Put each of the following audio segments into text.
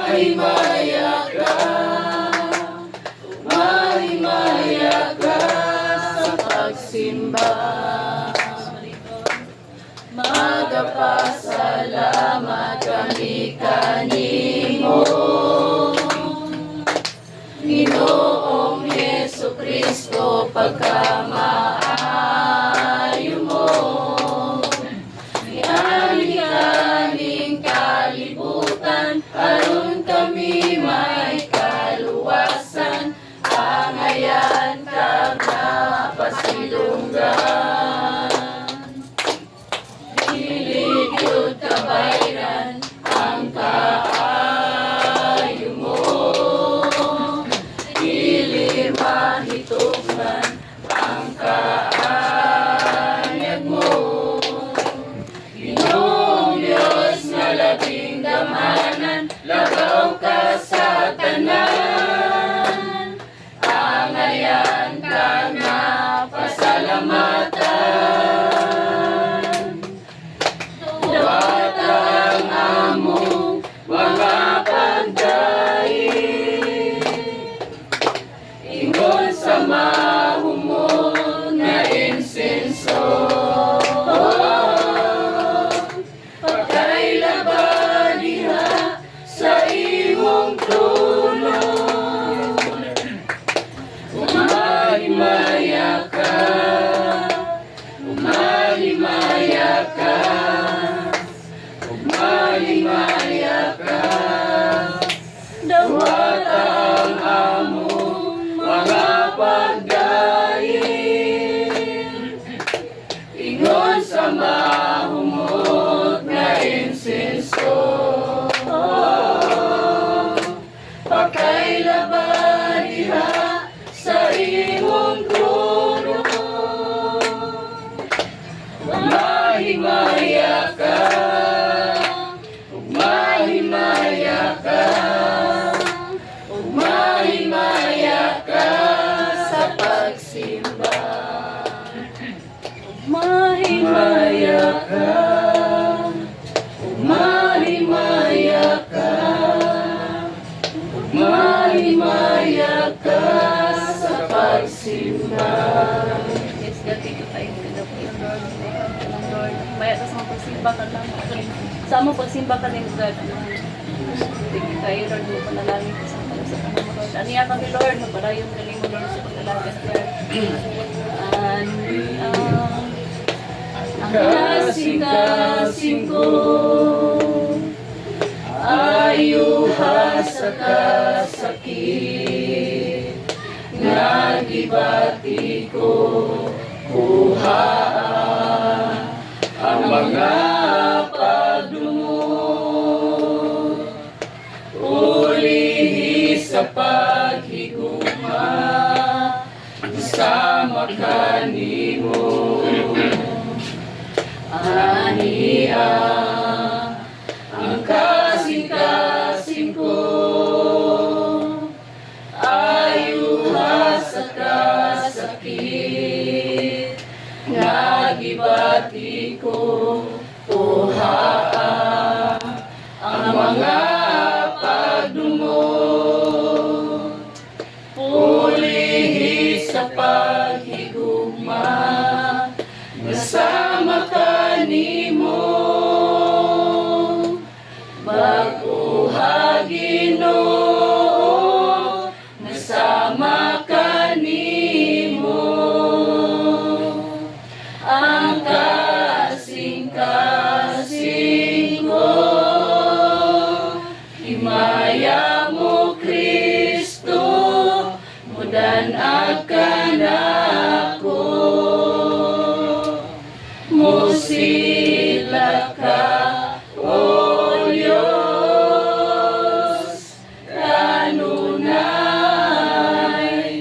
Umahimaya ka, umahimaya ka sa pagsimba. Magpasalamat kami kanimo, Ginoong Jesucristo, pagkamaayo mo. Nialing kalibutan, aron kami may kaluwasan, angayan ka na pasilunggan. Hiligod kabayran ang kaayo mo, dili mahitugnan ang kaanyag mo. Ginoong Diyos nga labing damanan, lagaw ka sa tanan, angayan ka na pasalamatan. Dawat ang among mga pagdaig, ingon sa mahumog na insenso. Pagkailaba diha sa imong trono, umahimaya ka, umahimaya ka, umahimaya ka. Dawat ang among mga pagdaig, ingon sa mahumog na insenso. Pagkailaba diha sa imong trono, umahimaya ka, umahimaya ka, umahimaya ka sa pagsimba. Umahimaya ka, umahimaya ka, umahimaya ka sa pagsimba. Yes, God, thank you tayo. Lord, maya ka sa mga pagsimba ka lang. Sa among pagsimba ka rin, God. Thank you tayo, Lord, mo panalangin ka sa mga sa kanang Lord. Aniya kami, Lord, magpadayon ka mo, Lord, sa pagdalagan, God. Ang kasing-kasing ko, ayuha sa kasakit, nagibati ko, kuha ang mga pagdumot, ulihi sa paghigugma, sama kanimo. Aniya ang kasing-kasing ko, ayuha sa kasakit, nagibati ko, tuhaa ang mga pagdumot, pulihi sa paghigugma, nasama kanimo. Baguha Ginoo, nasama kanimo. Ang kasing-kasing ko, himaya mo Kristo, mudan-ag ka na ako. Musila ka, O Diyos, kanunay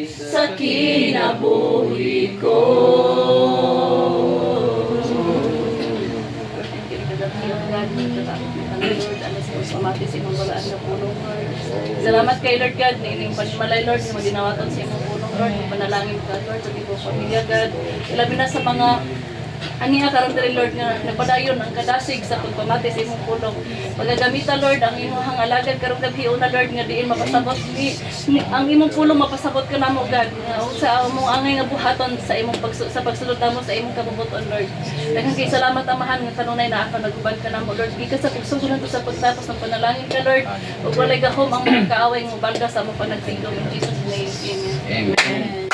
sa kinabuhi ko. Salamat kay Lord God, niining panimalay Lord, yung magdinawaton sa imong punong Lord, yung panalangin ka Lord, sa ibang pamilya God. Ilabi na sa mga Aniya karon diri Lord nga napadayon ang kadasig sa pagpamati sa imong pulong. Pagagamita Lord ang imong hangalagad karong gabi una Lord nga diin mapasabot ang imong pulong mapasabot ka namo God nga sa among angay nga buhaton sa imong sa pagsulod namo sa imong kabubuton Lord. Daghang kay salamat amahan nga kanunay naa ka naguban ka namo Lord. Gikas sa pagsugulan to sa pagtapos ng panalangin ka Lord. Ug walay gahom ang mga kaaway mo balda sa among panagtingog in Jesus name. Amen. Amen.